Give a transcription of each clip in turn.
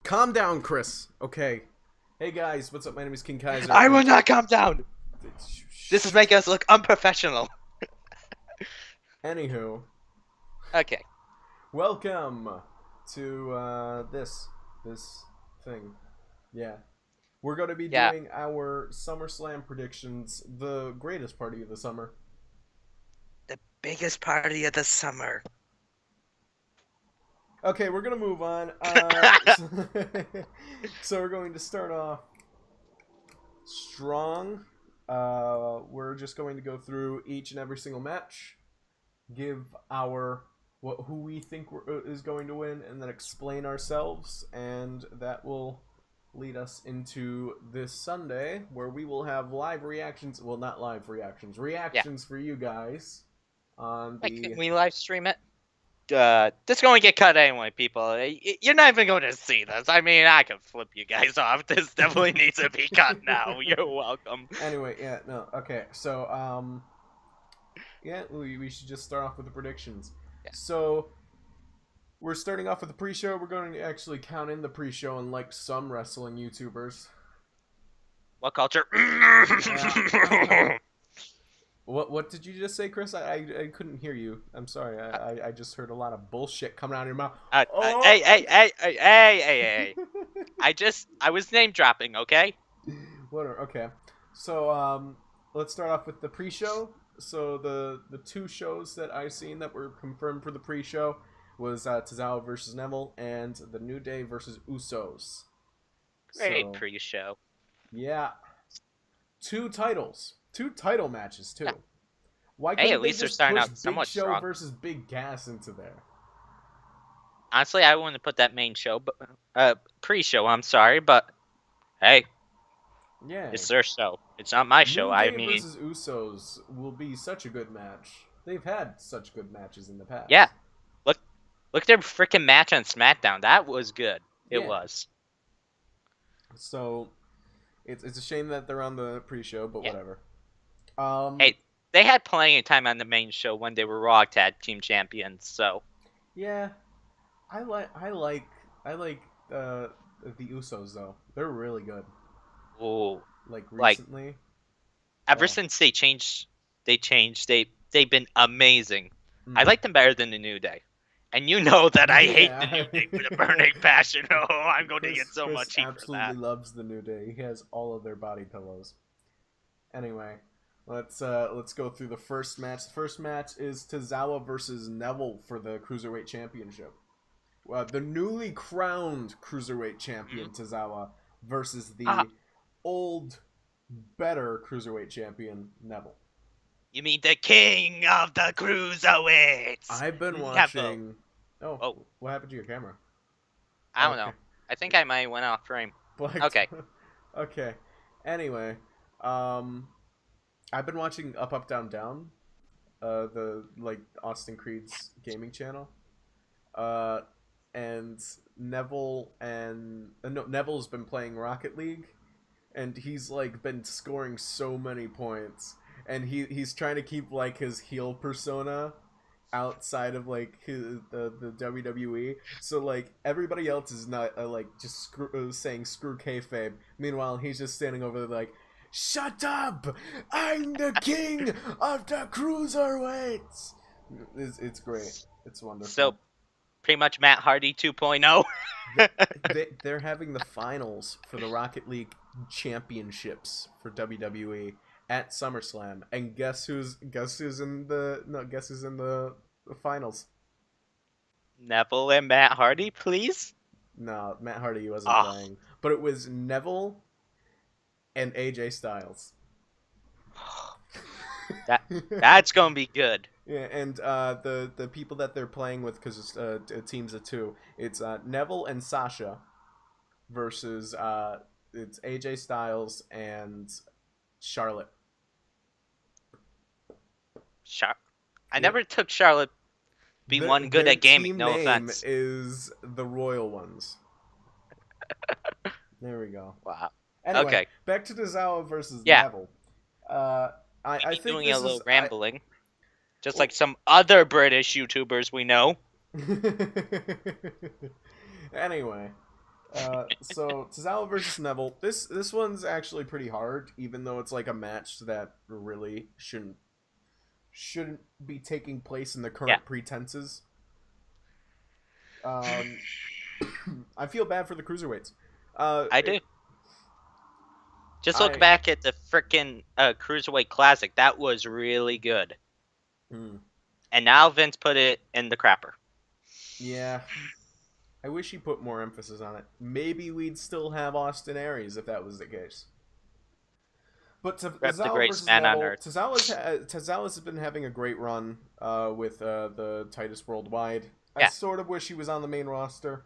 Calm down, Chris. Okay. Hey guys, what's up? My name is King Kaiser. I will not calm down. This is making us look unprofessional. Anywho, Okay. welcome to this thing. Yeah, we're going to be Yeah. doing our SummerSlam predictions, the greatest party of the summer. The biggest party of the summer. Okay, we're gonna move on. So we're going to start off strong. We're just going to go through each and every single match, give our who we think is going to win, and then explain ourselves, and that will lead us into this Sunday, where we will have live reactions. Well, not live reactions, reactions for you guys on Like, the. can we live stream it? This is going to get cut anyway, people. You're not even going to see this. I mean, I can flip you guys off. This definitely needs to be cut now. You're welcome. Anyway, yeah, no, okay, so yeah, we should just start off with the predictions. Yeah. So we're starting off with the pre-show. We're going to actually count in the pre-show, unlike some wrestling YouTubers. What culture? Yeah. What did you just say, Chris? I couldn't hear you. I'm sorry. I just heard a lot of bullshit coming out of your mouth. Oh! Hey. I was name dropping, okay? Whatever. Okay. So let's start off with the pre-show. So the two shows that I've seen that were confirmed for the pre-show was Tozawa versus Neville and the New Day versus Usos. Great pre-show. Yeah. Two title matches too. Yeah. Why Hey, couldn't at least they they're just starting push out somewhat Big Show strong. versus Big Gas into there? Honestly, I wouldn't put that main show, but pre-show. I'm sorry, but hey, Yeah. it's their show. It's not my show. New I Day mean, versus Usos will be such a good match. They've had such good matches in the past. yeah. Look at their freaking match on SmackDown. That was good. It Yeah. was. So it's a shame that they're on the pre-show, but Yeah. whatever. Hey, they had plenty of time on the main show when they were Raw Tag Team Champions. So yeah, I like the Usos though. They're really good. ooh, Like like recently. ever Oh. since they've been amazing. I Mm. like them better than the New Day. And you know that I hate the Yeah. New Day with a burning passion. Oh, I'm going to get so Chris much heat for absolutely that. loves the New Day. He has all of their body pillows. Anyway, let's go through the first match. The first match is Tozawa versus Neville for the Cruiserweight Championship. The newly crowned Cruiserweight Champion Tozawa versus the old, better Cruiserweight Champion Neville. You mean the king of the cruiserweights? I've been Neville. watching. Oh. What happened to your camera? I don't know. I think I might have went off frame. Okay. Okay. Anyway, I've been watching Up Up Down Down, the Austin Creed's gaming channel, and Neville's been playing Rocket League, and he's been scoring so many points, and he's trying to keep his heel persona outside of the WWE. So everybody else is not just saying screw kayfabe. Meanwhile, he's just standing over there shut up! I'm the king of the cruiserweights. It's great. It's wonderful. So, pretty much Matt Hardy 2.0. They're having the finals for the Rocket League championships for WWE at SummerSlam, and guess who's in the finals? Neville and Matt Hardy, please. No, Matt Hardy wasn't playing, but it was Neville and AJ Styles. That's gonna be good. Yeah, and the people that they're playing with, because it's teams of two, it's Neville and Sasha versus it's AJ Styles and Charlotte. I never took Charlotte be one good at gaming. No offense. Their team name is the Royal Ones. There we go. Wow. Anyway, Okay. Back to Tozawa versus Neville. I think doing this a little is, rambling, just like some other British YouTubers we know. Anyway, So Tozawa versus Neville. This one's actually pretty hard, even though it's like a match that really shouldn't be taking place in the Yeah, current pretenses. Um, I feel bad for the cruiserweights. Uh, I it, do. Just look I back at the frickin' Cruiserweight Classic. That was really good. hmm, And now Vince put it in the crapper. yeah. I wish he put more emphasis on it. Maybe we'd still have Austin Aries if that was the case. But Rep the Tozawa greatest versus man on Neville, earth. Tozawa's been having a great run with the Titus Worldwide. I Yeah, sort of wish he was on the main roster,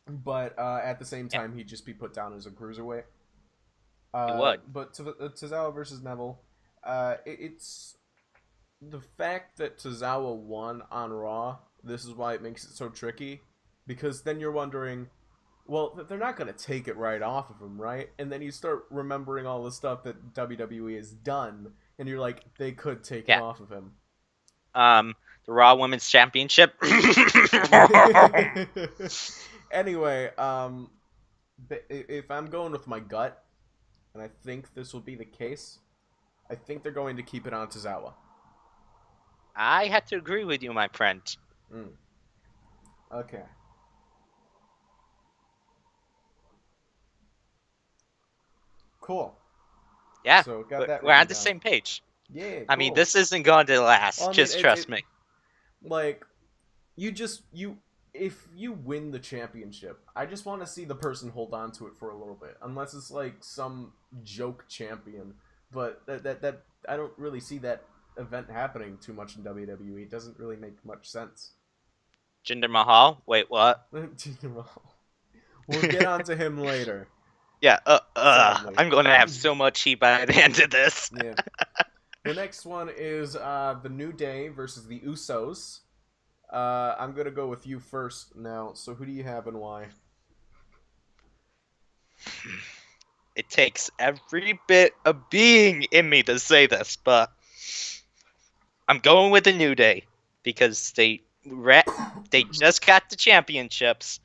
but at the same yeah, time, he'd just be put down as a cruiserweight. he would. But Tozawa versus Neville, it's the fact that Tozawa won on Raw. This is why it makes it so tricky, because then you're wondering, well, they're not going to take it right off of him, right? And then you start remembering all the stuff that WWE has done, and you're like, they could take it Yeah. off of him. Um, the Raw Women's Championship. Anyway, if I'm going with my gut, and I think this will be the case, I think they're going to keep it on Tozawa. I had to agree with you, my friend. Mm. Okay. Cool. Yeah, So got that we're on written the down. same page. Yeah, I mean, cool. this isn't going to Well, last. I mean, Just trust me. like you if you win the championship, I just want to see the person hold on to it for a little bit, unless it's like some joke champion. But that I don't really see that event happening too much in WWE. It doesn't really make much sense. Jinder Mahal. Wait, what? We'll get onto him later. Yeah. Sadly. I'm going to have so much heat by the end of this. Yeah. The next one is the New Day versus the Usos. I'm gonna go with you first now. So who do you have and why? It takes every bit of being in me to say this, but I'm going with the New Day because they just got the championships,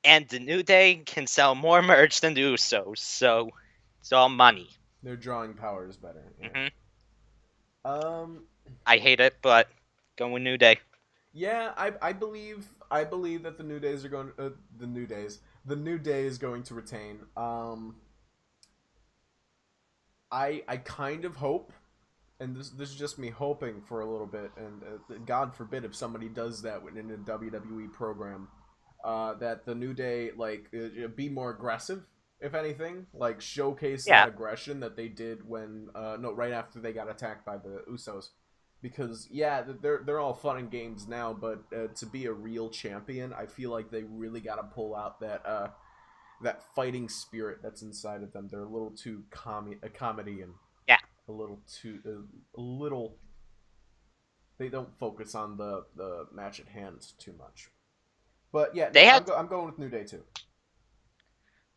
and the New Day can sell more merch than the Usos, so it's all money. Their drawing power is better. Hmm. Yeah. I hate it, but going with New Day. Yeah. I believe that the New Days are going. The New Days. The New Day is going to retain. I kind of hope, and this is just me hoping for a little bit, and God forbid if somebody does that in a WWE program, that the New Day be more aggressive, if anything, like showcase that Yeah, aggression that they did when no right after they got attacked by the Usos, because yeah they're all fun and games now, but to be a real champion, I feel like they really got to pull out that fighting spirit that's inside of them. They're a little too comedy and yeah. a little too a little. They don't focus on the match at hand too much. But yeah, They no, had. I'm going with New Day too.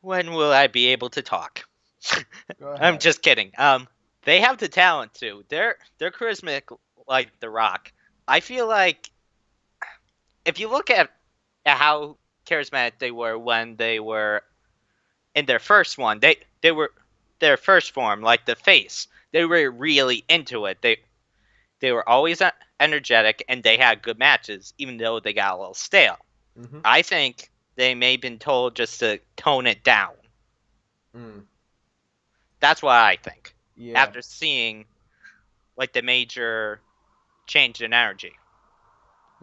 When will I be able to talk? Go I'm ahead. just kidding. They have the talent too. They're charismatic like The Rock. I feel like if you look at how charismatic they were when they were in their first one, they were their first form, like the face. They were really into it. They were always energetic and they had good matches, even though they got a little stale. Mm-hmm. I think they may have been told just to tone it down. Mm. That's what I think. Yeah. After seeing like the major change in energy.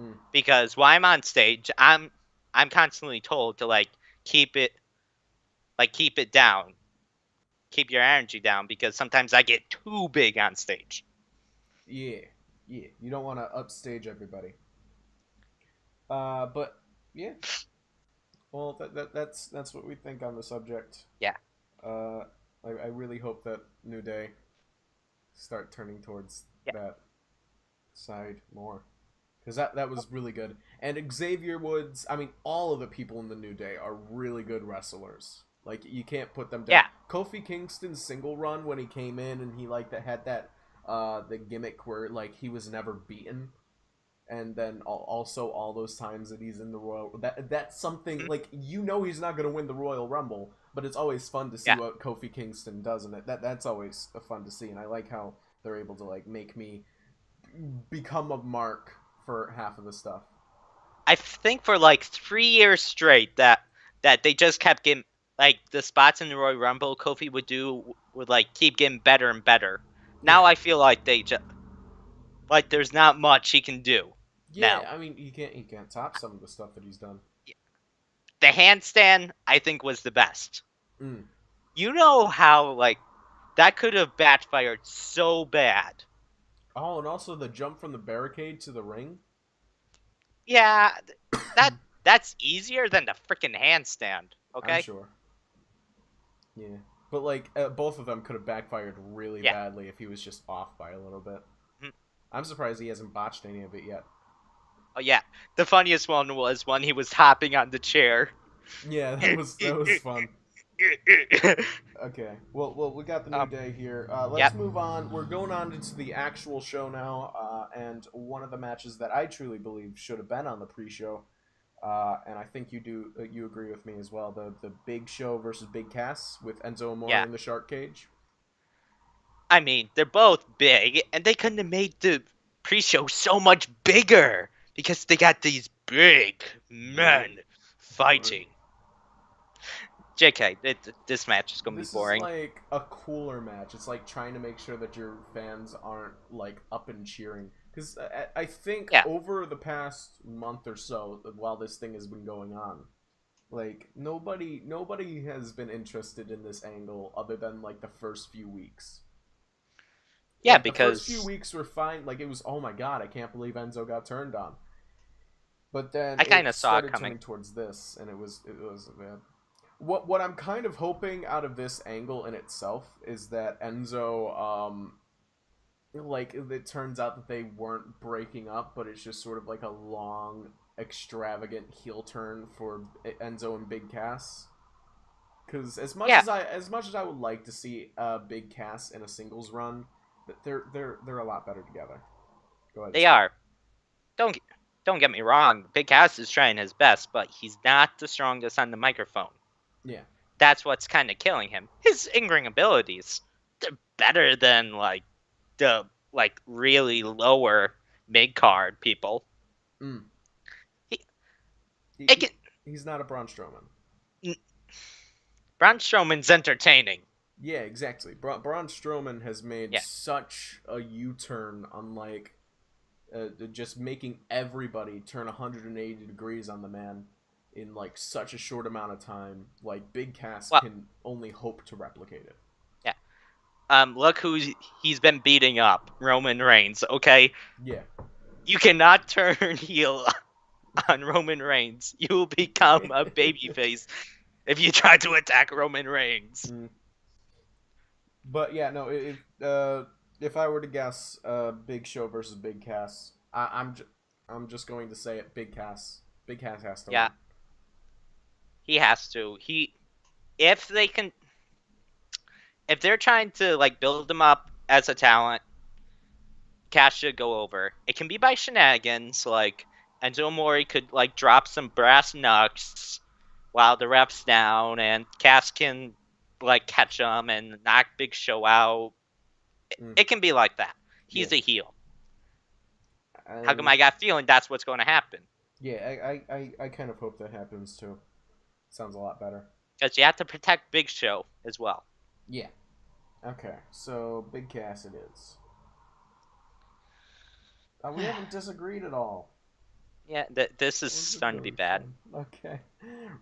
Mm. Because while I'm on stage, I'm constantly told to keep it down. Keep your energy down because sometimes I get too big on stage. Yeah. Yeah. You don't want to upstage everybody. But yeah. Well, that's what we think on the subject. Yeah. Uh, I really hope that New Day start turning towards Yeah. that side more, because that was really good. And Xavier Woods, I mean, all of the people in the New Day are really good wrestlers. Like you can't put them down. Yeah. Kofi Kingston's single run when he came in and he had that the gimmick where like he was never beaten. and then also all those times that he's in the Royal, that's something Mhm. like he's not going to win the Royal Rumble, but it's always fun to see Yeah, what Kofi Kingston does, and that's always fun to see, and I like how they're able to like make me become a mark for half of the stuff. I think for like 3 years straight that they just kept getting like the spots in the Royal Rumble Kofi would like keep getting better and better. Yeah, Now I feel like they just like there's not much he can do yeah. now. I mean, he can't top some of the stuff that he's done. The handstand I think was the best. Mm. You know how like that could have backfired so bad. Oh, and also the jump from the barricade to the ring. Yeah, that that's easier than the freaking handstand. I'm Okay. sure. Yeah, but like both of them could have backfired really Yeah. badly if he was just off by a little bit. Mhm. I'm surprised he hasn't botched any of it yet. Oh yeah. The funniest one was when he was hopping on the chair. Yeah, that was fun. Okay, well, we got the new um, day here. Let's yep. move on. We're going on into the actual show now, and one of the matches that I truly believe should have been on the pre-show, and I think you agree with me as well. The Big Show versus Big Cass with Enzo Amore Yeah. in the shark cage. I mean, they're both big, and they couldn't have made the pre-show so much bigger because they got these big Big. men fighting. JK, this match is gonna be This is boring. like a cooler match. It's like trying to make sure that your fans aren't like up and cheering. Because I think Yeah. over the past month or so, while this thing has been going on, like nobody has been interested in this angle other than like the first few weeks. Yeah, Like the first few because weeks were fine. Like it was, oh my god, I can't believe Enzo got turned on. But then I kind it of saw it started coming. turning towards this, and it was bad. What I'm kind of hoping out of this angle in itself is that Enzo, like it turns out that they weren't breaking up, but it's just sort of like a long, extravagant heel turn for Enzo and Big Cass. Because Yeah, as much as I would like to see Big Cass in a singles run, they're a lot better together. Go ahead, they say. are. Don't don't get me wrong. Big Cass is trying his best, but he's not the strongest on the microphone. Yeah. That's what's kind of killing him. His in-ring abilities, they're better than like the like really lower mid card people. Mm. He, He, it he, can, he's not a Braun Strowman. Braun Strowman's entertaining. Yeah, exactly. Braun Strowman has made Yeah, such a U-turn on like just making everybody turn 180 degrees on the man in like such a short amount of time. Like Big Cass well, can only hope to replicate it. yeah. Look who he's been beating up, Roman Reigns. Okay, Yeah. you cannot turn heel on Roman Reigns. You will become a babyface if you try to attack Roman Reigns. Mm. But yeah, no. If I were to guess, Big Show versus Big Cass, I'm just going to say it. Big Cass. Big Cass has to Yeah, win. he has to. If they can, if they're trying to like build him up as a talent, Cash should go over. It can be by shenanigans, like Enzo Mori could like drop some brass knucks while the ref's down, and Cass can like catch him and knock Big Show out. Mm. It can be like that. Yeah. He's a heel. How come And I got a feeling that's what's going to happen? yeah, I kind of hope that happens too. Sounds a lot better. Because you have to protect Big Show as well. Yeah. Okay, so Big Cass it is. We haven't disagreed at all. Yeah, this is This is starting to be really bad. fun. Okay.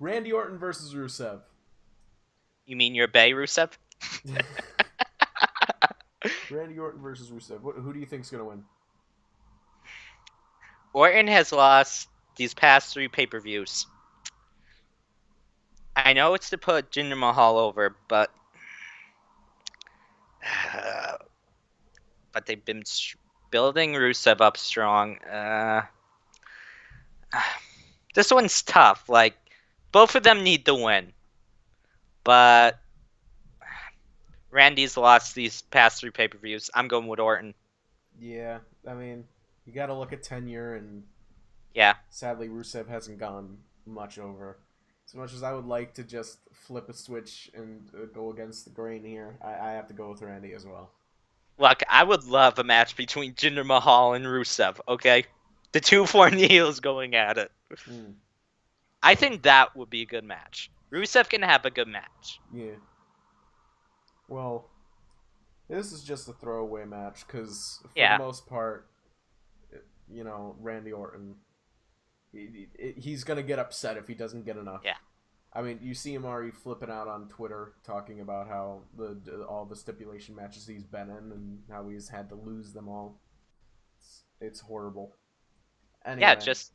Randy Orton versus Rusev. You mean your Bay, Rusev? Randy Orton versus Rusev. Who do you think's gonna win? Orton has lost these past 3 pay-per-views. I know it's to put Jinder Mahal over, but but they've been building Rusev up strong. This one's tough. Like both of them need to win, but Randy's lost these past 3 pay-per-views. I'm going with Orton. Yeah, I mean, You got to look at tenure, and Yeah. sadly, Rusev hasn't gone much over. As much as I would like to just flip a switch and go against the grain here, I have to go with Randy as well. Look, I would love a match between Jinder Mahal and Rusev, okay? The two foreign heels going at it. Mm, I think that would be a good match. Rusev can have a good match. yeah. Well, this is just a throwaway match because, for the Yeah. most part, Randy Orton, he's going to get upset if he doesn't get enough. Yeah. I mean, you see him already flipping out on Twitter talking about how all the stipulation matches he's been in and how he's had to lose them all. It's horrible. Yeah, Anyway, just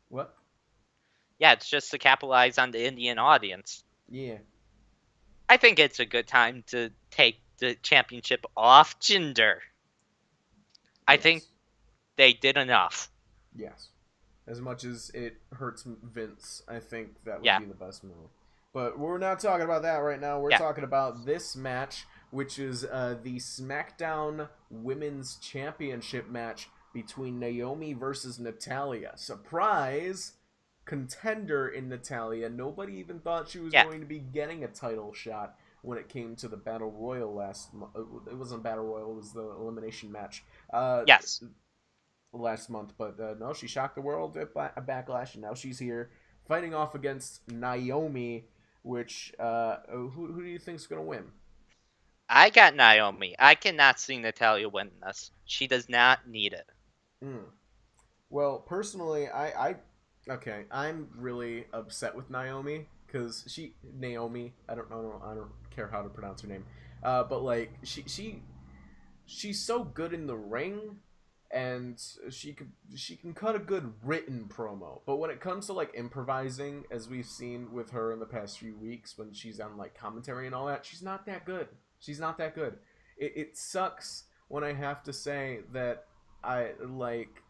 what? yeah, it's just to capitalize on the Indian audience. Yeah. I think it's a good time to take the championship off Jinder. I think Yes. they did enough. Yes. As much as it hurts Vince, I think that would Yeah. be the best move. But we're not talking about that right now. We're Yeah. talking about this match, which is the SmackDown Women's Championship match between Naomi versus Natalya. Surprise! Contender in Natalya. Nobody even thought she was Yeah. going to be getting a title shot when it came to the Battle Royal last month. It wasn't Battle Royal, it was the elimination match. Yes. Last month, but no, she shocked the world at Backlash, and now she's here fighting off against Naomi. Which who do you think's gonna win? I got Naomi. I cannot see Natalya winning this. She does not need it. Mm. Well, personally, okay, I'm really upset with Naomi because Naomi. I don't know. I don't care how to pronounce her name. But like she's so good in the ring, and she can cut a good written promo. But when it comes to like improvising, as we've seen with her in the past few weeks when she's on like commentary and all that, she's not that good. She's not that good. It sucks when I have to say that I like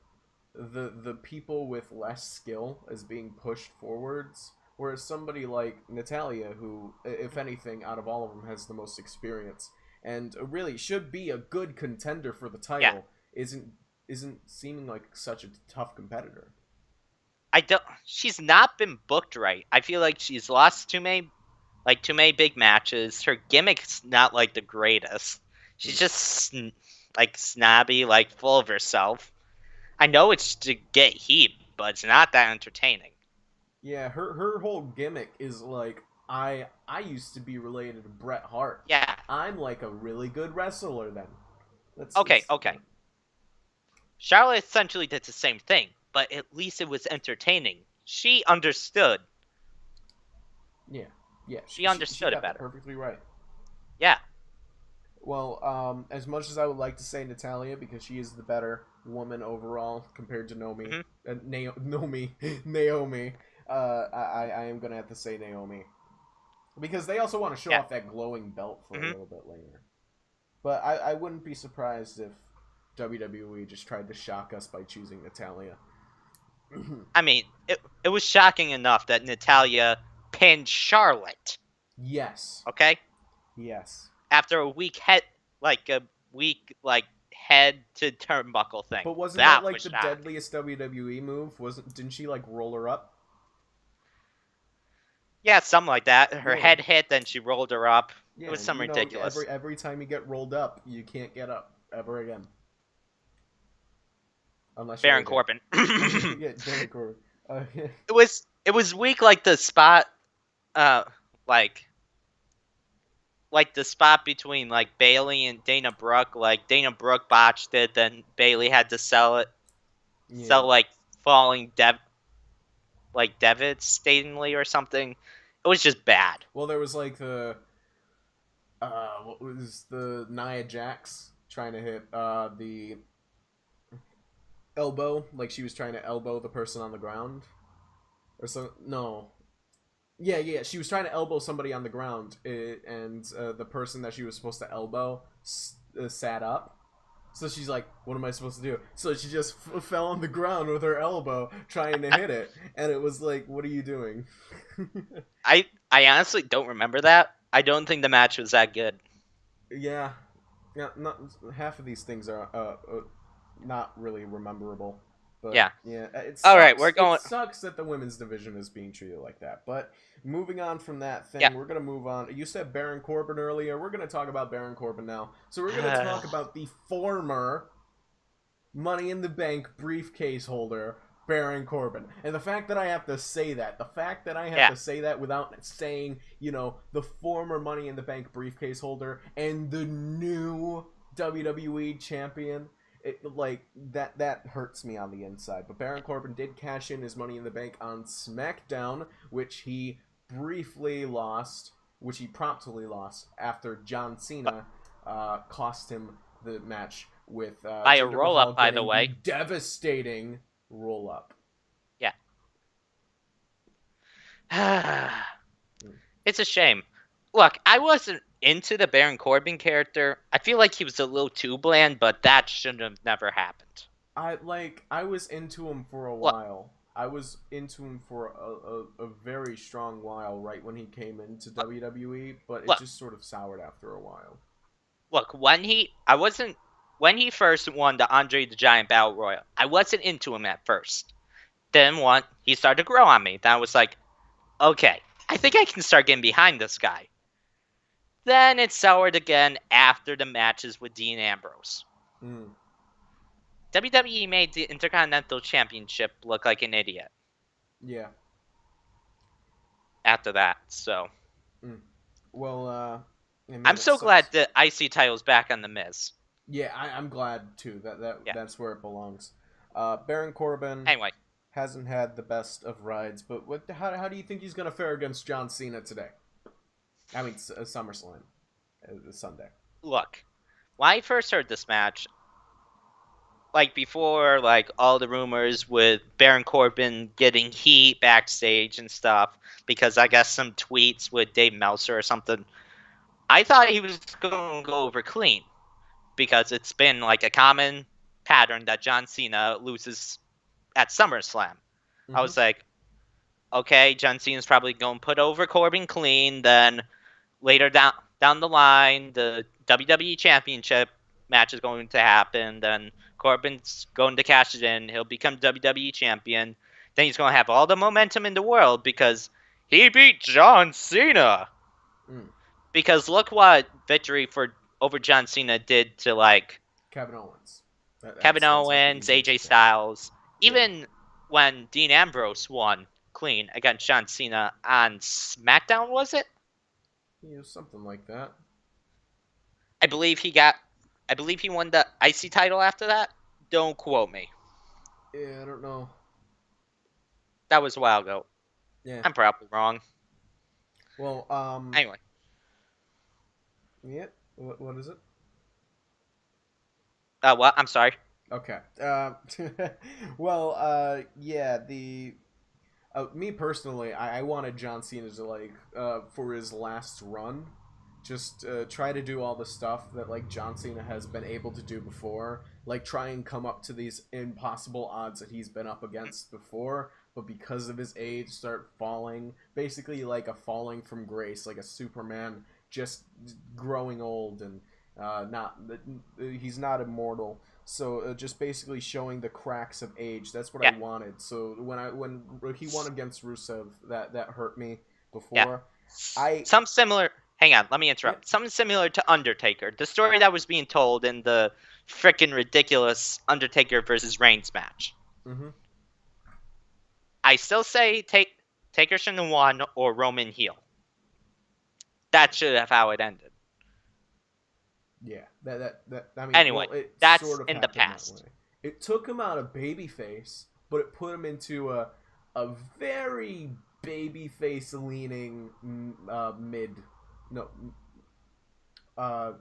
the people with less skill as being pushed forwards, whereas somebody like Natalia, who, if anything, out of all of them, has the most experience and really should be a good contender for the title, isn't seeming like such a tough competitor. I don't. She's not been booked right. I feel like she's lost too many big matches. Her gimmick's not like the greatest. She's just like snobby, like full of herself. I know it's to get heat, but it's not that entertaining. Yeah, her whole gimmick is like I used to be related to Bret Hart. Yeah. I'm like a really good wrestler then. Okay. Charlotte essentially did the same thing, but at least it was entertaining. She understood. Yeah. Yeah. She understood got it better. Perfectly right. Yeah. Well, as much as I would like to say Natalia because she is the better woman overall compared to Naomi, Naomi, I am gonna have to say Naomi because they also want to show off that glowing belt for a little bit later. But I wouldn't be surprised if WWE just tried to shock us by choosing Natalia. I mean, it was shocking enough that Natalya pinned Charlotte. Yes. Okay? Yes. After a weak head to turnbuckle thing. But wasn't that like was the shocking. deadliest WWE move? Didn't she like roll her up? Yeah, something like that. Her head hit, then she rolled her up. Yeah, it was something ridiculous. Every time you get rolled up, you can't get up ever again. Unless Baron Corbin. Yeah, Baron Corbin. Yeah. It was weak, like the spot, like the spot between like Bailey and Dana Brooke. Like Dana Brooke botched it, then Bailey had to sell it, sell like falling devastatingly or something. It was just bad. Well, there was like the what was the Nia Jax trying to hit the elbow, like she was trying to elbow the person on the ground, or so. No, yeah, she was trying to elbow somebody on the ground, and the person that she was supposed to elbow sat up. So she's like, what am I supposed to do? So she just fell on the ground with her elbow trying to hit it. And it was like, what are you doing? I honestly don't remember that. I don't think the match was that good. Yeah. Not half of these things are not really rememberable. But Yeah. yeah, it All right, we're sucks. It going. sucks that the women's division is being treated like that. But moving on from that Yeah. thing, we're gonna move on. You said Baron Corbin earlier. We're gonna talk about Baron Corbin now. So we're gonna talk about the former Money in the Bank briefcase holder, Baron Corbin. And the fact that I have to say that, the fact that I have Yeah. to say that without saying, the former Money in the Bank briefcase holder and the new WWE champion, that hurts me on the inside. But Baron Corbin did cash in his Money in the Bank on SmackDown, which he briefly lost, which he promptly lost after John Cena cost him the match with By a Jinder roll Mahal up, by the getting the way. devastating roll up. Yeah. Mm. It's a shame. Look, I wasn't into the Baron Corbin character. I feel like he was a little too bland, but that should have never happened. I was into him for a Look, while. I was into him for a very strong while right when he came into look, WWE, but it look, just sort of soured after a while. look. When he first won the Andre the Giant Battle Royal, I wasn't into him at first. Then he started to grow on me. Then I was like, okay, I think I can start getting behind this guy. Then it soured again after the matches with Dean Ambrose. Mm. WWE made the Intercontinental Championship look like an idiot Yeah. after that. So Mm. Well, I I'm mean, it so glad sucks. the IC title's back on the Miz. Yeah, I'm glad too. Yeah. That's where it belongs. Baron Corbin Anyway, hasn't had the best of rides, but how do you think he's gonna fare against John Cena today? I mean, SummerSlam, Sunday. look. When I first heard this match, like before, like all the rumors with Baron Corbin getting heat backstage and stuff, because I guess some tweets with Dave Meltzer or something, I thought he was going to go over clean because it's been like a common pattern that John Cena loses at SummerSlam. I Mm-hmm. was like, okay, John Cena's probably going to put over Corbin clean. Then later down the line, the WWE Championship match is going to happen. Then Corbin's going to cash it in. He'll become WWE Champion. Then he's going to have all the momentum in the world because he beat John Cena. Mm. Because look what victory for over John Cena did to like Kevin Owens. Kevin That's like the Owens, easiest AJ example. Styles, Yeah. even when Dean Ambrose won clean against John Cena on SmackDown, was it? Yeah, something like that. I believe he got. I believe he won the IC title after that. Don't quote me. Yeah, I don't know. That was a while ago. Yeah. I'm probably wrong. Well, Anyway, yeah. What is it? what? I'm sorry. Okay. Well, yeah. The Me personally, I wanted John Cena to for his last run, just try to do all the stuff that like John Cena has been able to do before, like try and come up to these impossible odds that he's been up against before, but because of his age, start falling, basically like a falling from grace, like a Superman just growing old and not he's not immortal. So just basically showing the cracks of age. That's what I Yeah, wanted. So when he won against Rusev, that hurt me yeah. before. I Some similar. Hang on, let me Yeah. interrupt. Something similar to Undertaker. The story that was being told in the freaking ridiculous Undertaker versus Reigns match. Mm-hmm. I still say Taker shouldn't have won or Roman heel. That should have how it ended. Yeah, that I mean, Anyway, well, it that's sort of in the happened that way. past. It took him out of babyface, but it put him into a very babyface leaning mid, no,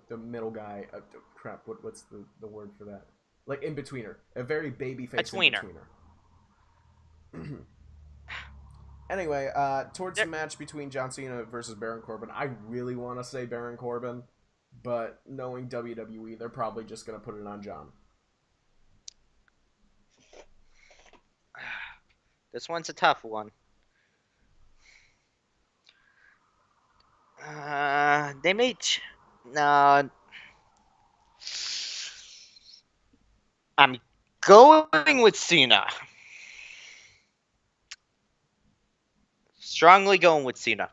the middle guy. Crap, what's the word for that? Like in betweener, a very A babyface in tweener. betweener. Anyway, towards There, the match between John Cena versus Baron Corbin, I really want to say Baron Corbin, but knowing WWE, they're probably just gonna put it on John. this one's a tough one. They made no. I'm Going with Cena. Strongly going with Cena.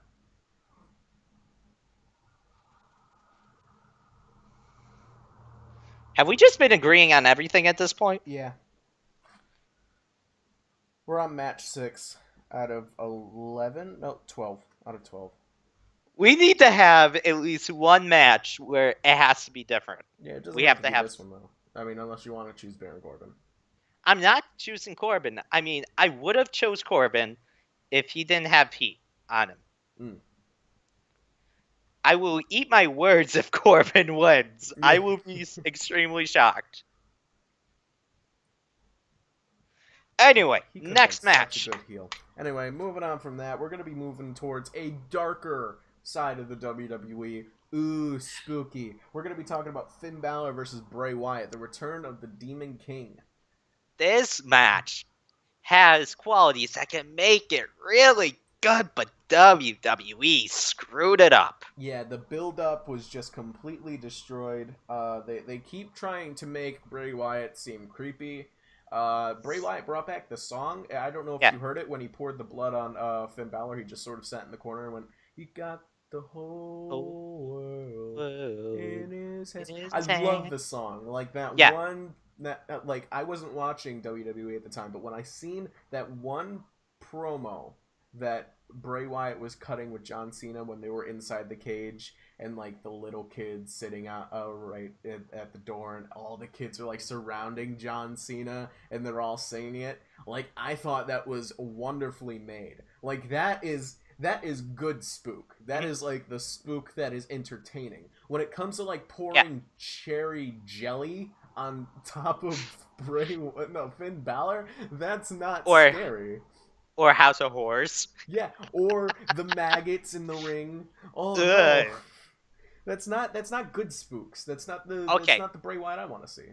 Have we just been agreeing on everything at this point? Yeah, we're on match 6 out of 11. No, 12 out of 12. We need to have at least one match where it has to be different. Yeah, it doesn't We have have to to be have. this one though. I mean, unless you want to choose Baron Corbin. I'm not choosing Corbin. I mean, I would have chose Corbin if he didn't have heat on him. Mm. I will eat my words if Corbin wins. Yeah. I will be extremely shocked. Anyway, He could have been next such match. a good heel. Anyway, moving on from that, we're going to be moving towards a darker side of the WWE. Ooh, spooky. We're going to be talking about Finn Balor versus Bray Wyatt, the return of the Demon King. This match has qualities that can make it really good, but WWE screwed it up. Yeah, the build-up was just completely destroyed. They keep trying to make Bray Wyatt seem creepy. Bray Wyatt brought back the song. I don't know if Yeah. you heard it when he poured the blood on Finn Balor. He just sort of sat in the corner and went, "He got the whole world in his hands." I love the song. Like that Yeah. one. Like I wasn't watching WWE at the time, but when I seen that one promo that Bray Wyatt was cutting with John Cena when they were inside the cage, and like the little kids sitting out right at the door, and all the kids are like surrounding John Cena and they're all singing it. Like I thought that was wonderfully made. Like that is good spook. That is like the spook that is entertaining. When it comes to like pouring cherry jelly on top of Finn Balor, that's not scary. Or House of Horrors. Yeah, or the maggots in the ring. Oh no. That's not good spooks. That's not the Bray Wyatt I want to see.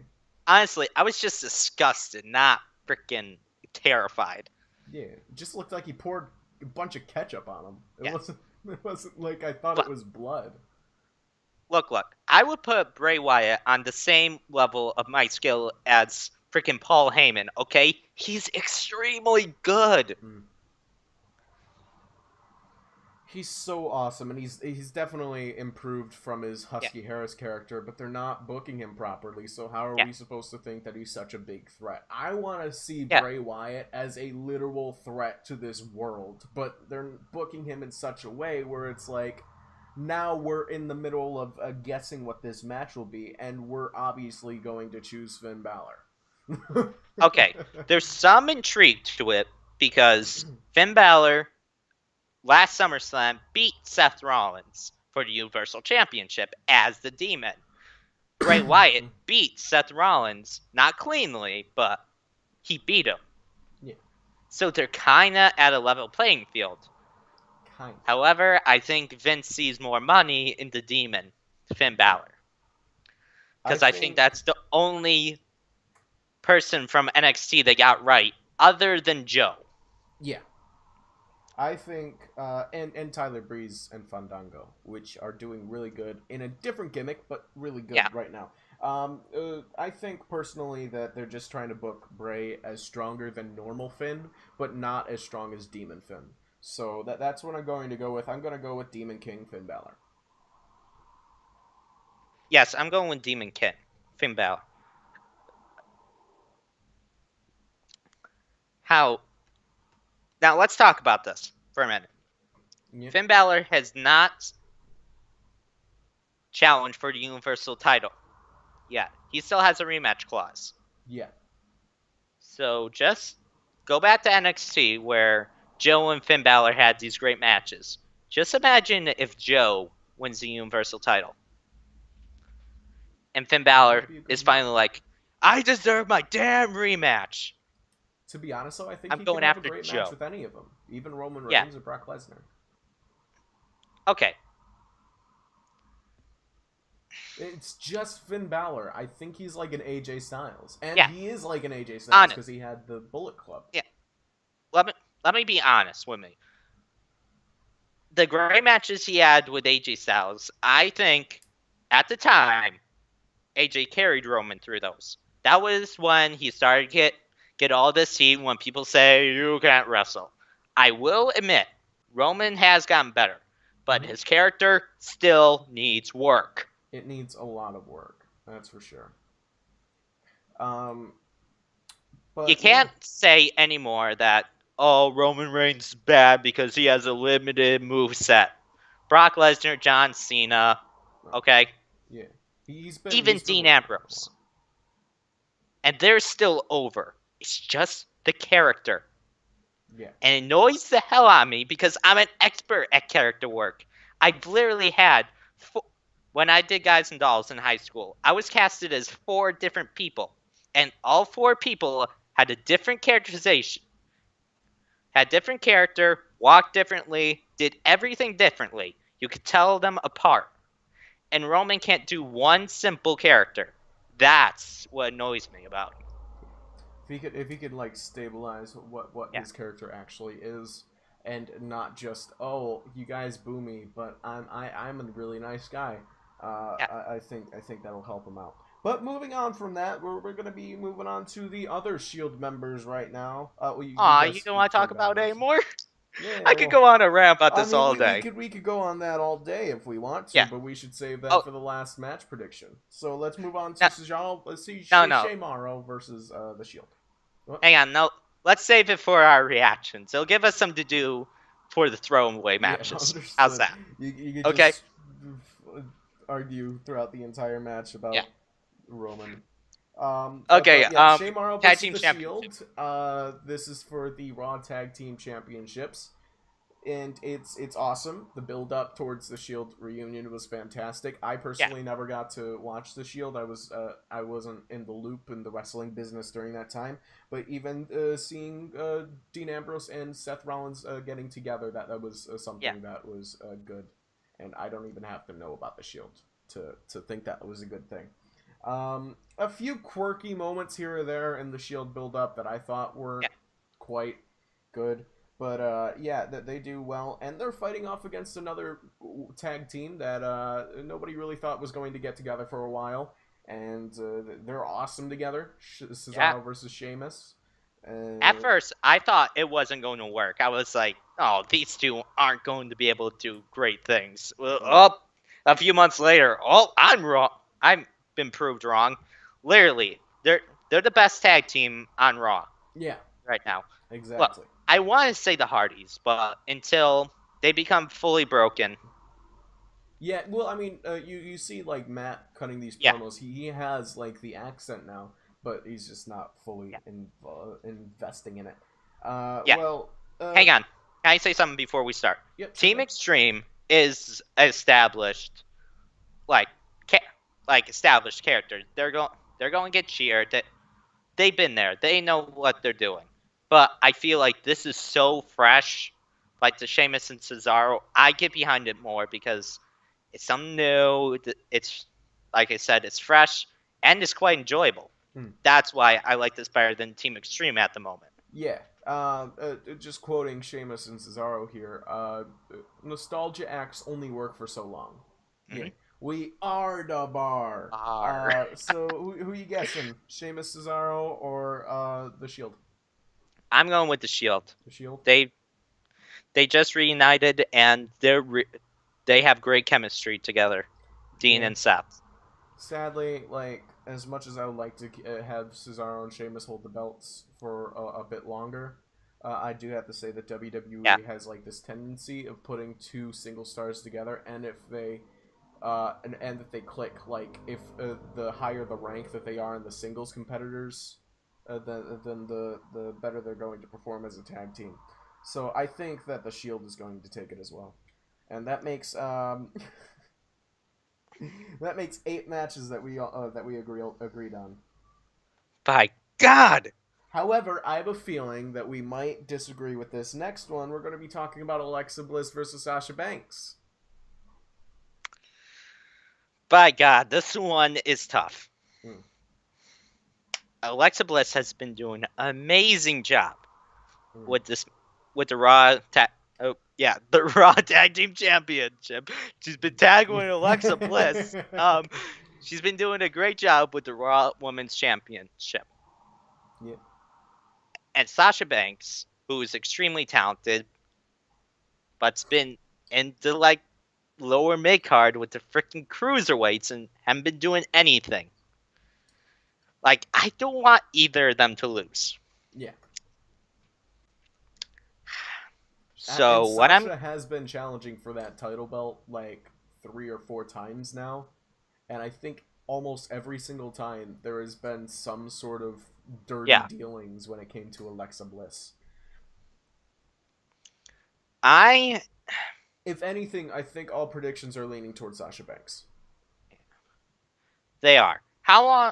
Honestly, I was just disgusted, not freaking terrified. Yeah, it just looked like he poured a bunch of ketchup on him. It Yeah. wasn't like I thought it was blood. Look, I would put Bray Wyatt on the same level of my skill as freaking Paul Heyman, okay? He's extremely good. He's so awesome, and he's definitely improved from his Husky Harris character, but they're not booking him properly, so how are we supposed to think that he's such a big threat? I want to see Bray Wyatt as a literal threat to this world, but they're booking him in such a way where it's like, now we're in the middle of guessing what this match will be, and we're obviously going to choose Finn Balor. Okay, there's some intrigue to it, because Finn Balor last SummerSlam beat Seth Rollins for the Universal Championship as the Demon. Bray Wyatt beat Seth Rollins, not cleanly, but he beat him. Yeah. So they're kind of at a level playing field. However, I think Vince sees more money in the Demon, Finn Balor. Because I think that's the only person from NXT that got right, other than Joe. Yeah. I think, and Tyler Breeze and Fandango, which are doing really good in a different gimmick, but really good right now. I think personally that they're just trying to book Bray as stronger than normal Finn, but not as strong as Demon Finn. So that's what I'm going to go with. I'm going to go with Demon King Finn Balor. Yes, I'm going with Demon King Finn Balor. Now let's talk about this for a minute. Yeah. Finn Balor has not challenged for the Universal title yet. He still has a rematch clause. Yeah. So just go back to NXT where Joe and Finn Balor had these great matches. Just imagine if Joe wins the Universal title. And Finn Balor is finally like, I deserve my damn rematch. To be honest, though, I think he can have a great match with any of them. Even Roman Reigns or Brock Lesnar. Okay. It's just Finn Balor. I think he's like an AJ Styles. And he is like an AJ Styles because he had the Bullet Club. Yeah. Let me be honest with me. The great matches he had with AJ Styles, I think, at the time, AJ carried Roman through those. That was when he started get all this heat when people say you can't wrestle. I will admit, Roman has gotten better, but Hmm. his character still needs work. It needs a lot of work, that's for sure. Um, You but yeah, can't say anymore that oh Roman Reigns is bad because he has a limited move set. Brock Lesnar, John Cena, well, okay, yeah, even he's been Dean working for a Ambrose, while. and they're still over. It's just the character. Yeah, And it annoys the hell out of me because I'm an expert at character work. I've literally had, when I did Guys and Dolls in high school, I was casted as 4 different people. And all 4 people had a different characterization, had different character, walked differently, did everything differently. You could tell them apart. And Roman can't do one simple character. That's what annoys me about him. if he could like stabilize what Yeah, his character actually is, and not just oh you guys boo me, but I'm a really nice guy. yeah. I think that'll help him out. But moving on from that, we're gonna be moving on to the other Shield members right now. Well, you Aw, you guys don't want to talk can about it balance. anymore? Yeah, I could well, go on a rant about I this mean, all day. we could go on that all day if we want to, Yeah. but we should save that Oh, for the last match prediction. So let's move on to no, Sejal. Let's see no. Shea Morrow versus the Shield. What? Hang on. No, let's save it for our reactions. It'll give us something to do for the throwaway Yeah, matches. How's understood. that? You could Okay. just argue throughout the entire match Yeah. about Roman. Okay. But yeah, Shea Morrow Tag versus team the championship. Shield. This is for the Raw Tag Team Championships, and it's awesome. The build up towards the Shield reunion was fantastic. I Yeah. personally never got to watch the Shield. I wasn't in the loop in the wrestling business during that time. But even seeing Dean Ambrose and Seth Rollins getting together, that was Yeah. something that was good. And I don't even have to know about the Shield to think that was a good thing. A few quirky moments here or there in the Shield build up that I thought Yeah. weren't quite good. But yeah, that they do well, and they're fighting off against another tag team that nobody really thought was going to get together for a while, and they're awesome together. Yeah. Cesaro versus Sheamus. At Uh, first, I thought it wasn't going to work. I was like, oh, these two aren't going to be able to do great things. Well, right. oh, a few months later, oh, I'm wrong. I've been proved wrong. Literally, they're the best tag team on Raw Yeah, right now. Look, exactly. I want to say the Hardys, but until they become fully broken, Yeah, well, I mean, you see like Matt cutting these yeah, promos. He has like the accent now, but he's just not fully yeah, investing in it. yeah. Well, Hang on. Can I say something before we start? yep, sure Team thing. Extreme is established, like, established characters. They're going to get cheered. They've been there. They know what they're doing. But I feel like this is so fresh, like the Sheamus and Cesaro. I get behind it more because it's something new. It's like I said, it's fresh and it's quite enjoyable. Hmm. That's why I like this better than Team Extreme at the moment. Yeah. Just quoting Sheamus and Cesaro here. Nostalgia acts only work for so long. Yeah. Mm-hmm. We are the bar. R. So who you guessing? Sheamus, Cesaro, or the Shield? I'm going with the Shield. The Shield. They just reunited and they have great chemistry together, Dean Yeah. and Seth. Sadly, like as much as I would like to have Cesaro and Sheamus hold the belts for a bit longer, I do have to say that Yeah, WWE has like this tendency of putting two single stars together, and if they and that they click, like if the higher the rank that they are in the singles competitors, then the better they're going to perform as a tag team. So I think that the Shield is going to take it as well, and that makes that makes 8 matches that we agreed on. by God. However, I have a feeling that we might disagree with this next one. We're going to be talking about Alexa Bliss versus Sasha Banks. By God, this one is tough. Hmm. Alexa Bliss has been doing an amazing job Hmm. with this, with the Raw the Raw Tag Team Championship. She's been tagging with Alexa Bliss. She's been doing a great job with the Raw Women's Championship. Yeah. And Sasha Banks, who is extremely talented, but's been in the lower mid card with the freaking cruiserweights and haven't been doing anything. Like, I don't want either of them to lose. Yeah. And So what I'm Sasha has been challenging for that title belt like 3 or 4 times now, and I think almost every single time there has been some sort of dirty yeah, dealings when it came to Alexa Bliss. I If anything, I think all predictions are leaning towards Sasha Banks. they are. How long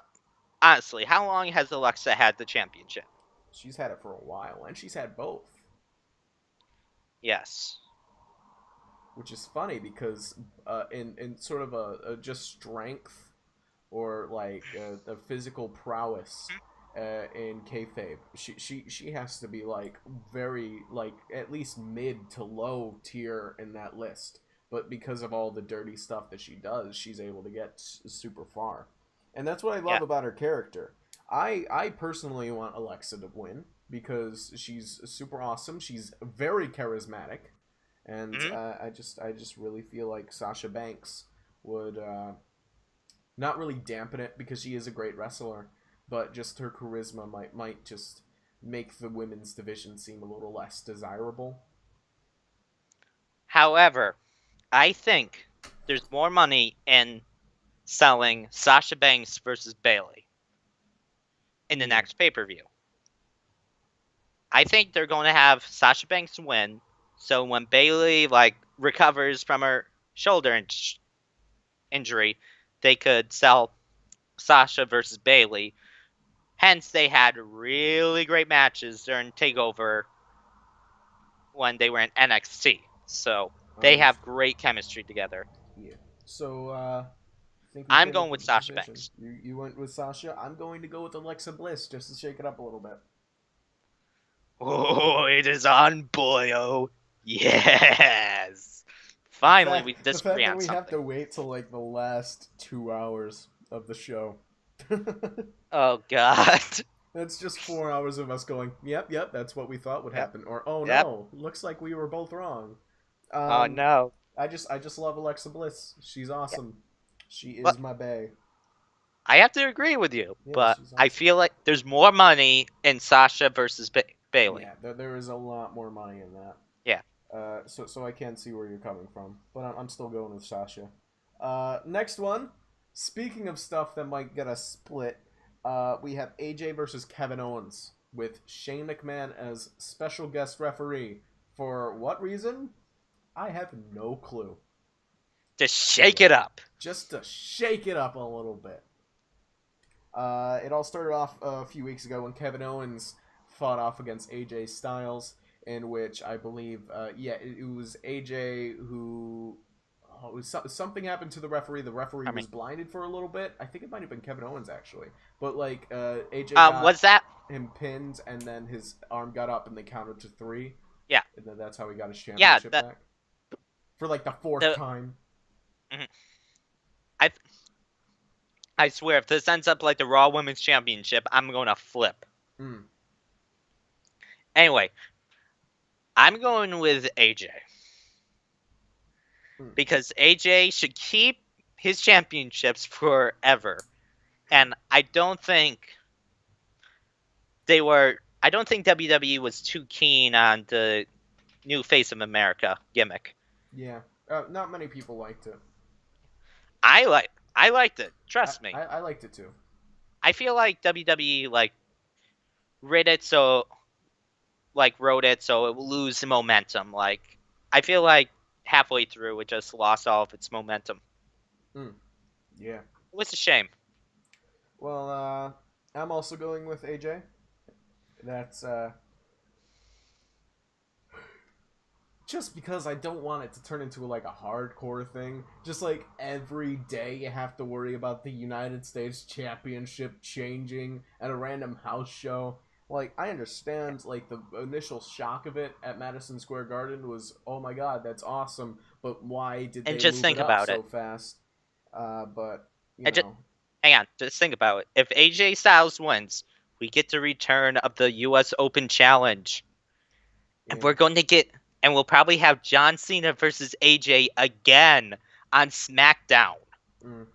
honestly, how long has Alexa had the championship? She's had it for a while, and she's had both. Yes. Which is funny because in sort of a just strength or like the physical prowess in kayfabe, she has to be like very like at least mid to low tier in that list. But because of all the dirty stuff that she does, she's able to get super far, and that's what I love Yeah. about her character. I personally want Alexa to win because she's super awesome. She's very charismatic, and Hmm. I just really feel like Sasha Banks would not really dampen it because she is a great wrestler, but just her charisma might just make the women's division seem a little less desirable. However, I think there's more money in selling Sasha Banks versus Bailey in the Hmm. next pay-per-view. I think they're going to have Sasha Banks win, so when Bailey recovers from her shoulder injury, they could sell Sasha versus Bailey. Hence, they had really great matches during Takeover when they were in NXT. So they have Understood. great chemistry together. Yeah. So I think we I'm came going up with with a Sasha decision. Banks. You went with Sasha. I'm going to go with Alexa Bliss just to shake it up a little bit. Oh, it is on, boyo. Yes. The Finally, fact we the disagree fact that on we have something. to wait till like the last 2 hours of the show. Oh God. That's just 4 hours of us going, yep, yep, that's what we thought would Yep. happen. Or, oh Yep. no, looks like we were both wrong. Oh Um, no. I just love Alexa Bliss. She's Yeah. awesome. She But is my bae. I have to agree with you. Yeah, But she's I awesome. feel like there's more money in Sasha versus Bailey. Yeah, there is a lot more money in that. Yeah. So I can see where you're coming from, but I'm still going with Sasha. Next one. Speaking of stuff that might get a split, we have AJ versus Kevin Owens with Shane McMahon as special guest referee. For what reason? I have no clue. Just shake it up. Just to shake it up a little bit. It all started off a few weeks ago when Kevin Owens fought off against AJ Styles, in which I believe, it was AJ who. Oh, something happened to the referee. The referee I mean, was blinded for a little bit. I think it might have been Kevin Owens actually, but like AJ got was that? him pinned, and then his arm got up, and they counted to three, Yeah. and then that's how he got his Yeah. championship That back for like the fourth the. time. Mhm. I I swear, if this ends up like the Raw Women's Championship, I'm going to flip. Mm. Anyway, I'm going with AJ Mm. because AJ should keep his championships forever, and I don't think they were. I don't think WWE was too keen on the new Face of America gimmick. Yeah, not many people liked it. I liked it. I, Trust me. I, I liked it too. I feel like WWE wrote it so wrote it so it will lose the momentum. I feel like halfway through it just lost all of its momentum. Mm. Yeah. It was a shame. Well, I'm also going with AJ. That's just because I don't want it to turn into like a hardcore thing. Just like every day you have to worry about the United States Championship changing at a random house show. Like I understand like the initial shock of it at Madison Square Garden was, "Oh my god, that's awesome." But why did And they just move think it up about so it. fast? But you And just know, hang on, just think about it. If AJ Styles wins, we get the return of the U.S. Open Challenge, and yeah. we'll probably have John Cena versus AJ again on SmackDown. Mm.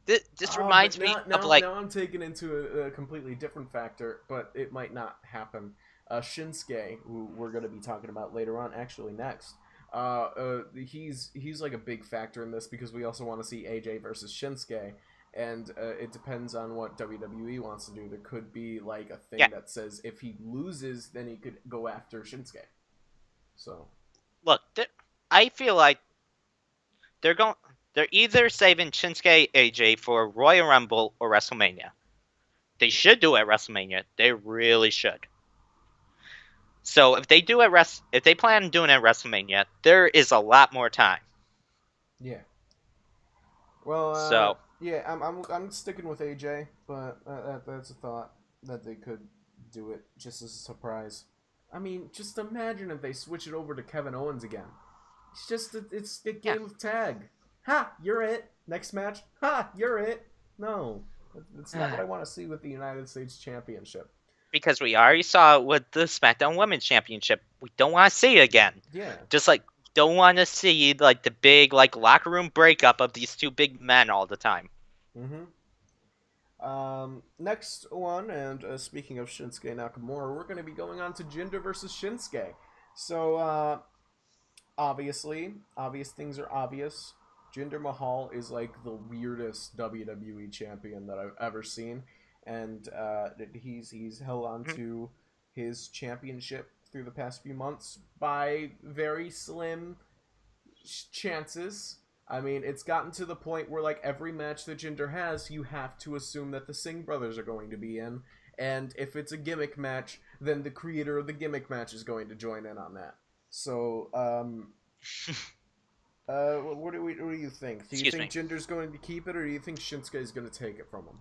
This But reminds me now, of now, like, now I'm taken into a completely different factor, but it might not happen. Shinsuke, who we're going to be talking about later on, actually next. He's like a big factor in this because we also want to see AJ versus Shinsuke, and it depends on what WWE wants to do. There could be like a yeah, thing that says if he loses, then he could go after Shinsuke. So look, I feel like they're going, they're either saving Shinsuke AJ for Royal Rumble or WrestleMania. They should do it at WrestleMania. They really should. So if they plan on doing it at WrestleMania, there is a lot more time. yeah. Well, So yeah, I'm sticking with AJ, but that's a thought that they could do it just as a surprise. I mean, just imagine if they switch it over to Kevin Owens again. It's a yeah, game of tag. Ha, you're it. Next match. Ha, you're it. No, that's not what I want to see with the United States Championship. because we already saw it with the SmackDown Women's Championship. We don't want to see it again. Yeah. Just like don't want to see like the big like locker room breakup of these two big men all the time. Mm-hmm. Next one, and speaking of Shinsuke Nakamura, we're going to be going on to Jinder versus Shinsuke. So, obviously, obvious things are obvious. Jinder Mahal is like the weirdest WWE champion that I've ever seen, and he's held on Mhm. to his championship through the past few months by very slim chances. I mean, it's gotten to the point where like every match that Jinder has, you have to assume that the Singh brothers are going to be in, and if it's a gimmick match, then the creator of the gimmick match is going to join in on that. So, what do you think? Do you Excuse think me. Jinder's going to keep it, or do you think Shinsuke is going to take it from him?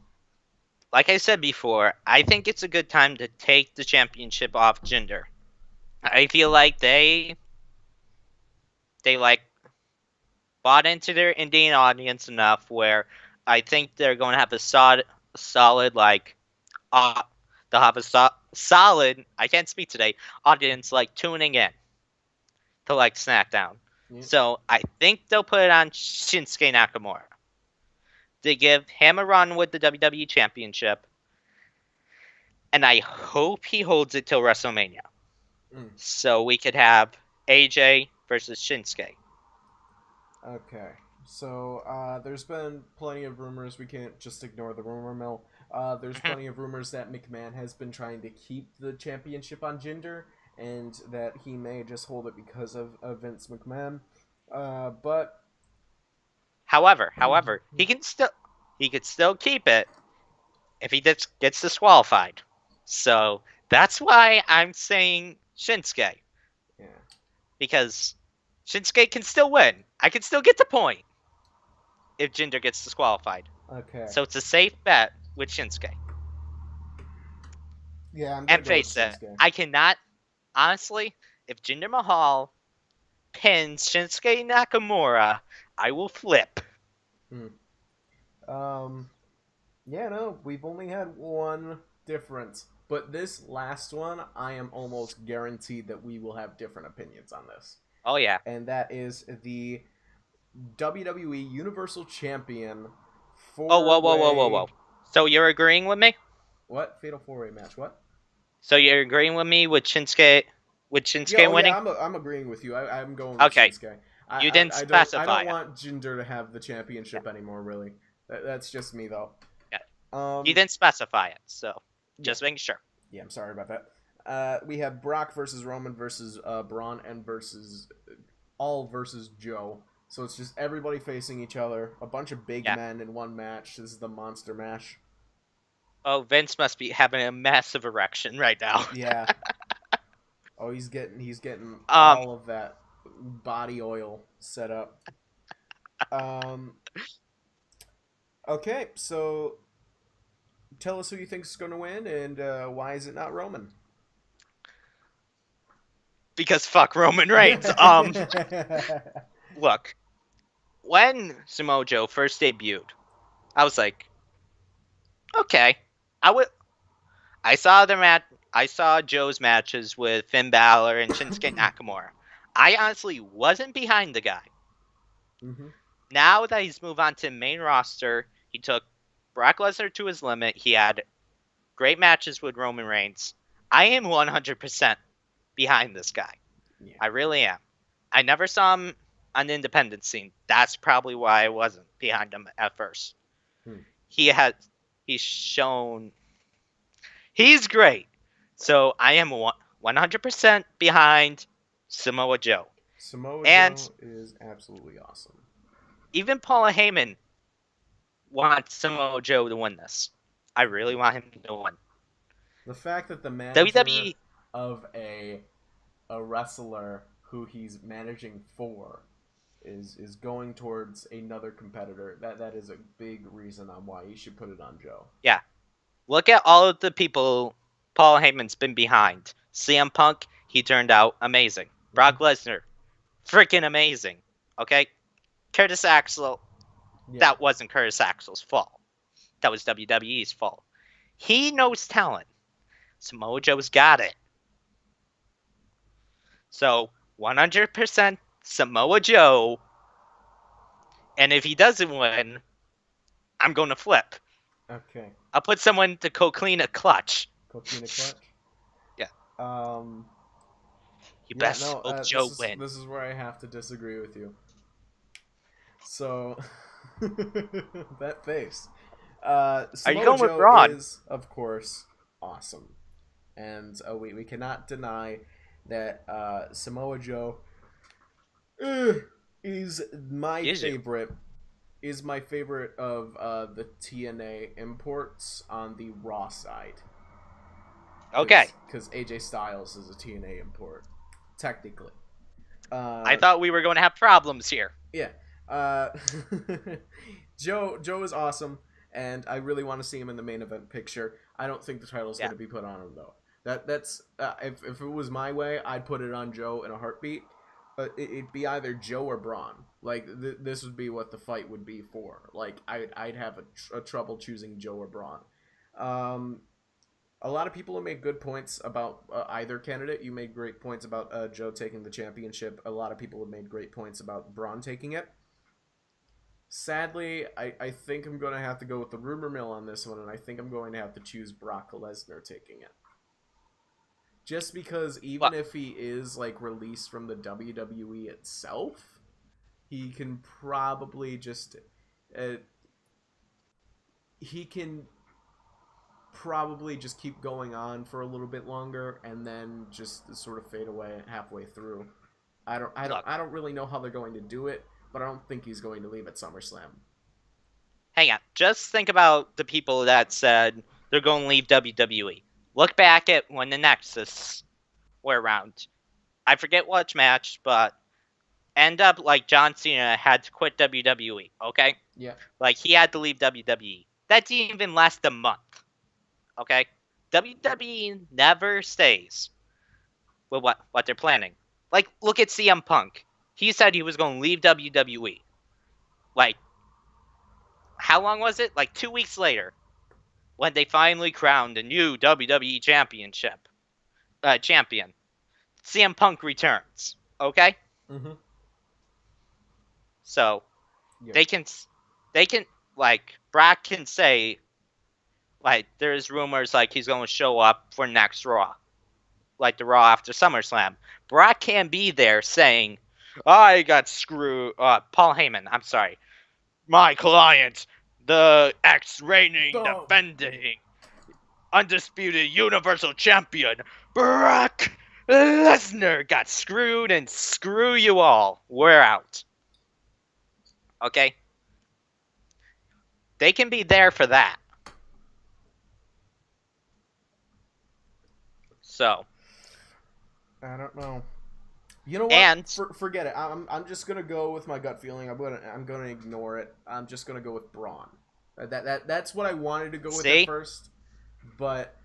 Like I said before, I think it's a good time to take the championship off Jinder. I feel like they like bought into their Indian audience enough where I think they're going to have a solid like uh they'll have a solid I can't speak today audience like tuning in to like SmackDown. Yeah. So I think they'll put it on Shinsuke Nakamura. They give him a run with the WWE Championship, and I hope he holds it till WrestleMania. Mm. So we could have AJ versus Shinsuke. Okay. So there's been plenty of rumors. We can't just ignore the rumor mill. There's Mhm. plenty of rumors that McMahon has been trying to keep the championship on Jinder, and that he may just hold it because of Vince McMahon. But However, he could still keep it if he gets disqualified. So that's why I'm saying Shinsuke yeah. because Shinsuke can still win. I can still get the point if Jinder gets disqualified. Okay. So it's a safe bet with Shinsuke. Yeah, I'm gonna And go with face it, Shinsuke. I cannot honestly. If Jinder Mahal pins Shinsuke Nakamura, I will flip. Hmm. Um. Yeah, no, we've only had one difference, but this last one, I am almost guaranteed that we will have different opinions on this, Oh yeah. and that is the WWE Universal Champion Oh four whoa. way. So you're agreeing with me? What? Fatal four way match. What? So you're agreeing with me with Yeah, oh Shinsuke yeah, winning? I'm agreeing with you. I'm going with Okay, Shinsuke. you didn't I specify don't it. want Jinder to have the Yeah, championship anymore. Really, that's just me though. yeah. You Um, didn't specify it, so yeah, just making sure. yeah. I'm sorry about that. We have Brock versus Roman versus Braun and versus all versus Joe. So it's just everybody facing each other. A bunch of big Yeah. men in one match. This is the monster mash. Oh, Vince must be having a massive erection right now. Yeah. Oh, he's getting um, all of that body oil set up. Um. Okay, so tell us who you think is going to win and why is it not Roman? because fuck Roman Reigns. Look, when Samoa Joe first debuted, I was like, okay. I would. I saw the match. I saw Joe's matches with Finn Balor and Shinsuke Nakamura. I honestly wasn't behind the guy. Hmm. Now that he's moved on to the main roster, he took Brock Lesnar to his limit. He had great matches with Roman Reigns. I am 100% behind this guy. Yeah. I really am. I never saw him on the independent scene. That's probably why I wasn't behind him at first. Hmm. He has he's shown he's great. So I am 100% behind Samoa Joe. Samoa And Joe is absolutely awesome. even Paula Heyman wants Samoa Joe to win this. I really want him to win. The fact that the manager WWE, of a wrestler who he's managing for is going towards another competitor, that is a big reason on why you should put it on Joe. yeah. Look at all of the people Paul Heyman's been behind. CM Punk, he turned out amazing. Hmm. Brock Lesnar, freaking amazing. Okay? Curtis Axel, Yeah. that wasn't Curtis Axel's fault. That was WWE's fault. He knows talent. Samoa Joe's got it. So 100% Samoa Joe. And if he doesn't win, I'm going to flip. Okay. I'll put someone to clean a clutch. Coquina Clutch. Yeah. Um. You Yeah. best No. hope This Joe is wins. this is where I have to disagree with you. So that face. Are you Samoa going with Joe Braun? is, of course, awesome, and we cannot deny that Samoa Joe uh, is my Is you? favorite. Is my favorite of the TNA imports on the Raw side, Okay. because AJ Styles is a TNA import, technically. I Uh, thought we were going to have problems here. Yeah. Uh, Joe is awesome, and I really want to see him in the main event picture. I don't think the title's Yeah. going to be put on him though. That's if it was my way, I'd put it on Joe in a heartbeat. But it'd be either Joe or Braun. Like this would be what the fight would be for. Like I'd have a trouble choosing Joe or Braun. Um, a lot of people have made good points about either candidate. You made great points about Joe taking the championship. A lot of people have made great points about Braun taking it. Sadly, I think I'm going to have to go with the rumor mill on this one, and I think I'm going to have to choose Brock Lesnar taking it. Just because Well, even if he is like released from the WWE itself, he can probably just uh, he can probably just keep going on for a little bit longer and then just sort of fade away halfway through. look, I don't really know how they're going to do it, but I don't think he's going to leave at SummerSlam. hang on. Just think about the people that said they're going to leave WWE. Look back at when the Nexus were around. I forget which match, but end up like John Cena had to quit WWE, okay? Yeah. Like he had to leave WWE. That didn't even last a month, okay? WWE never stays with what they're planning. Like, look at CM Punk. He said he was going to leave WWE. Like, how long was it? Like 2 weeks later, when they finally crowned a new WWE champion, CM Punk returns. Okay, Mm-hmm. so Yeah. they can, they can like Brock can say like there's rumors like he's going to show up for next Raw, like the Raw after SummerSlam. Brock can't be there saying, "I got screwed." Paul Heyman, I'm sorry, my client, the ex-reigning, Oh. defending, undisputed Universal Champion, Brock Lesnar, got screwed, and screw you all. We're out. Okay? They can be there for that. So, I don't know. You know what? and Forget it. I'm just gonna go with my gut feeling. I'm gonna ignore it. I'm just gonna go with Braun. That's what I wanted to go with at see, first, but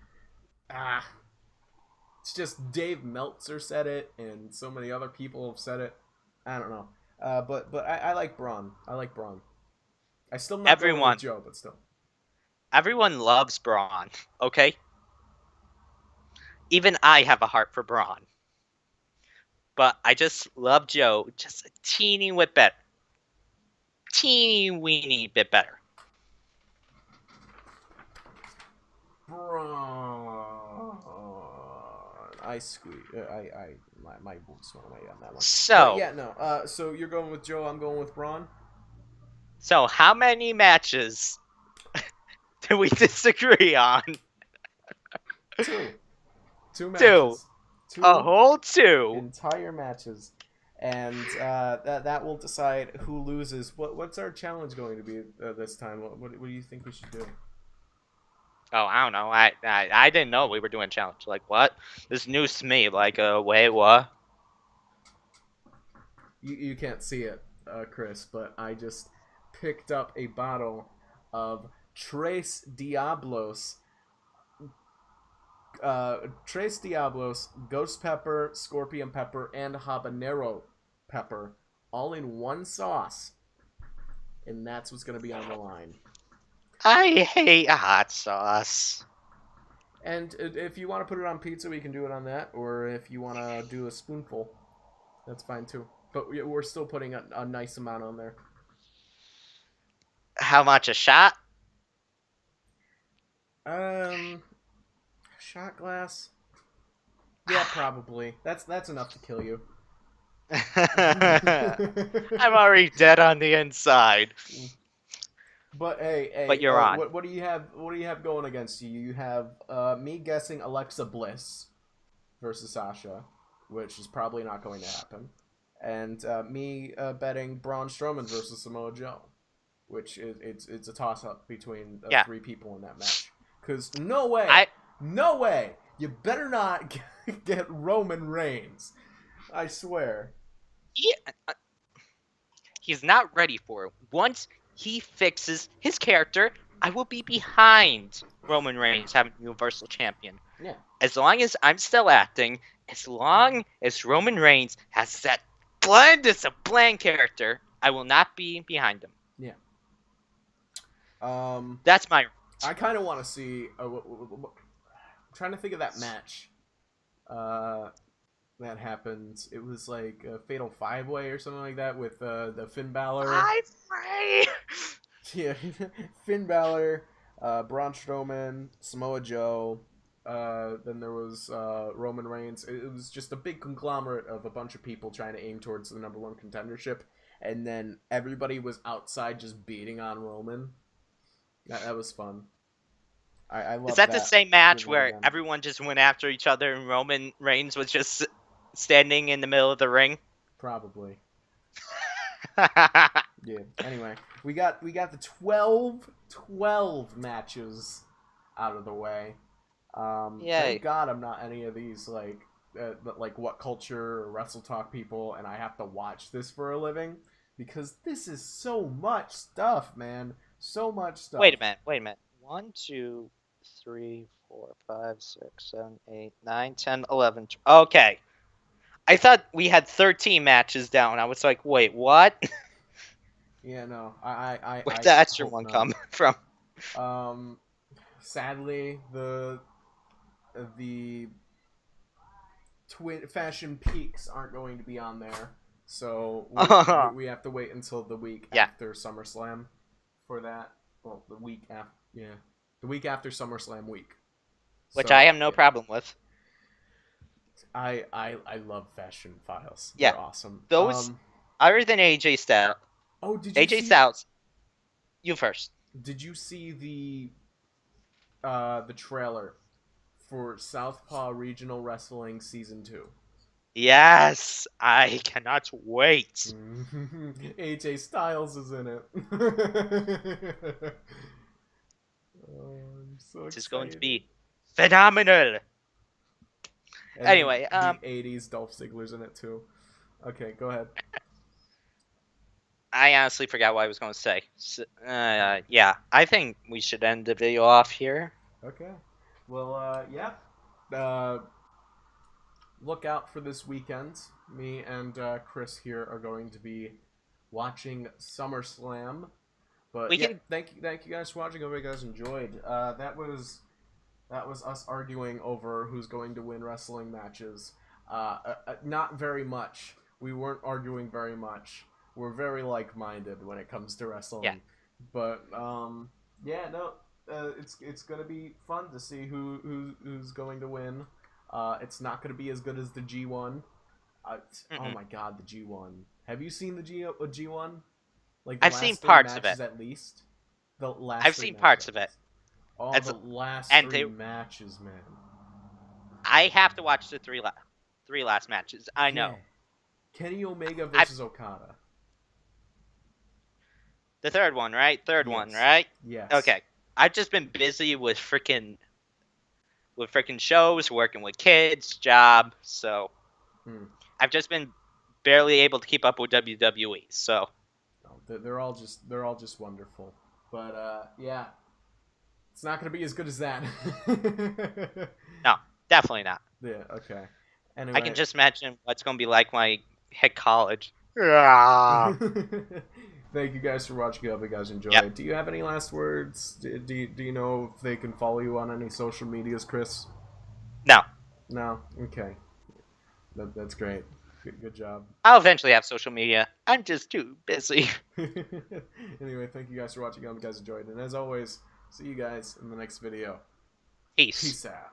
ah, it's just Dave Meltzer said it, and so many other people have said it. I don't know. But I like Braun. I like Braun. I still not going with Everyone, Joe, but still. everyone loves Braun. Okay, even I have a heart for Braun, but I just love Joe just a teeny weeny bit better. Braun. I squeeze. My boots went away on that one. But So, yeah, no. So you're going with Joe. I'm going with Braun. so how many matches do we disagree on? Two. Two Two, matches. a Two whole two. entire matches, and that will decide who loses. What's our challenge going to be this time? What do you think we should do? Oh, I don't know. I didn't know we were doing a challenge. Like what? This news to me. Like, wait, what? You can't see it, Chris, but I just picked up a bottle of Tres Diablos, Ghost Pepper, Scorpion Pepper, and Habanero Pepper, all in one sauce, and that's what's going to be on the line. I hate hot sauce. And if you want to put it on pizza, we can do it on that, or if you want to do a spoonful, that's fine too. But we're still putting a nice amount on there. How much a shot? Shot glass. Yeah, probably. That's enough to kill you. I'm already dead on the inside. But hey, But you're on. what do you have? What do you have going against you? You have me guessing Alexa Bliss versus Sasha, which is probably not going to happen, and me betting Braun Strowman versus Samoa Joe, which is it's a toss up between Yeah. three people in that match. Because no way, I no way, you better not get Roman Reigns. I swear. he, he's not ready for it. Once he fixes his character, I will be behind Roman Reigns having Universal Champion. Yeah. As long as I'm still acting, as long as Roman Reigns has that blandest of bland character, I will not be behind him. Yeah. That's my. I kind of want to see. I'm trying to think of that match. That happened. It was like a Fatal 5-Way or something like that with the Finn Balor. I'm free. Yeah, Finn Balor, Braun Strowman, Samoa Joe. Then there was Roman Reigns. It was just a big conglomerate of a bunch of people trying to aim towards the number one contendership, and then everybody was outside just beating on Roman. That was fun. I love Is that the same match where again. everyone just went after each other and Roman Reigns was just standing in the middle of the ring? Probably. Yeah. Anyway, we got the 12 matches out of the way. Yay. Thank God I'm not any of these like What Culture or Wrestle Talk people, and I have to watch this for a living because this is so much stuff, man. So much stuff. Wait a minute. 1, 2, 3, 4, 5, 6, 7, 8, 9, 10, 11. Okay. I thought we had 13 matches down. I was like, wait, what? Yeah, no. I Where'd the extra one not. come from? Sadly, the twin fashion peaks aren't going to be on there, so we have to wait until the week after SummerSlam for that. Well, the week after, the week after SummerSlam week, which I have no problem with. I love fashion files. Yeah, they're awesome. Those other than AJ Styles. Oh, did you AJ Styles? You first. Did you see the trailer for Southpaw Regional Wrestling Season 2? Yes, I cannot wait. AJ Styles is in it. I'm so This is excited. going to be phenomenal. And anyway, the 80s Dolph Ziggler's in it too. Okay, go ahead. I honestly forgot what I was going to say. So, yeah, I think we should end the video off here. Okay. Well, yeah. Look out for this weekend. Me and Chris here are going to be watching SummerSlam. But We yeah, can. thank you guys for watching. Hope you guys enjoyed. That was us arguing over who's going to win wrestling matches. Not very much. We weren't arguing very much. We're very like-minded when it comes to Yeah. wrestling. But yeah, no, it's gonna be fun to see who's going to win. It's not gonna be as good as the G1. Oh Mm-mm. my God, the G1. Have you seen the G1? Like the I've seen last three parts of it. matches at least. The last I've three seen matches parts at of it. least. Oh, It's the last and three they. matches, man. I have to watch the three last matches. I Yeah. know. Kenny Omega I versus Okada. the third one, right? Third one, Yes. right? Yes. Okay. I've just been busy with freaking shows, working with kids, job. So Hmm. I've just been barely able to keep up with WWE. So No, they're all just wonderful. But yeah, it's not gonna be as good as that. no, definitely not. Yeah. Okay. I can Anyway. just imagine what's going to be like when I hit college. Yeah. Thank you guys for watching. I hope you guys Yep. enjoyed. Do you have any last words? Do you know if they can follow you on any social medias, Chris? No, No? Okay. That's great. Good job. I'll eventually have social media. I'm just too busy. Anyway, thank you guys for watching. I hope you guys enjoyed. And as always, see you guys in the next video. Peace. Peace out.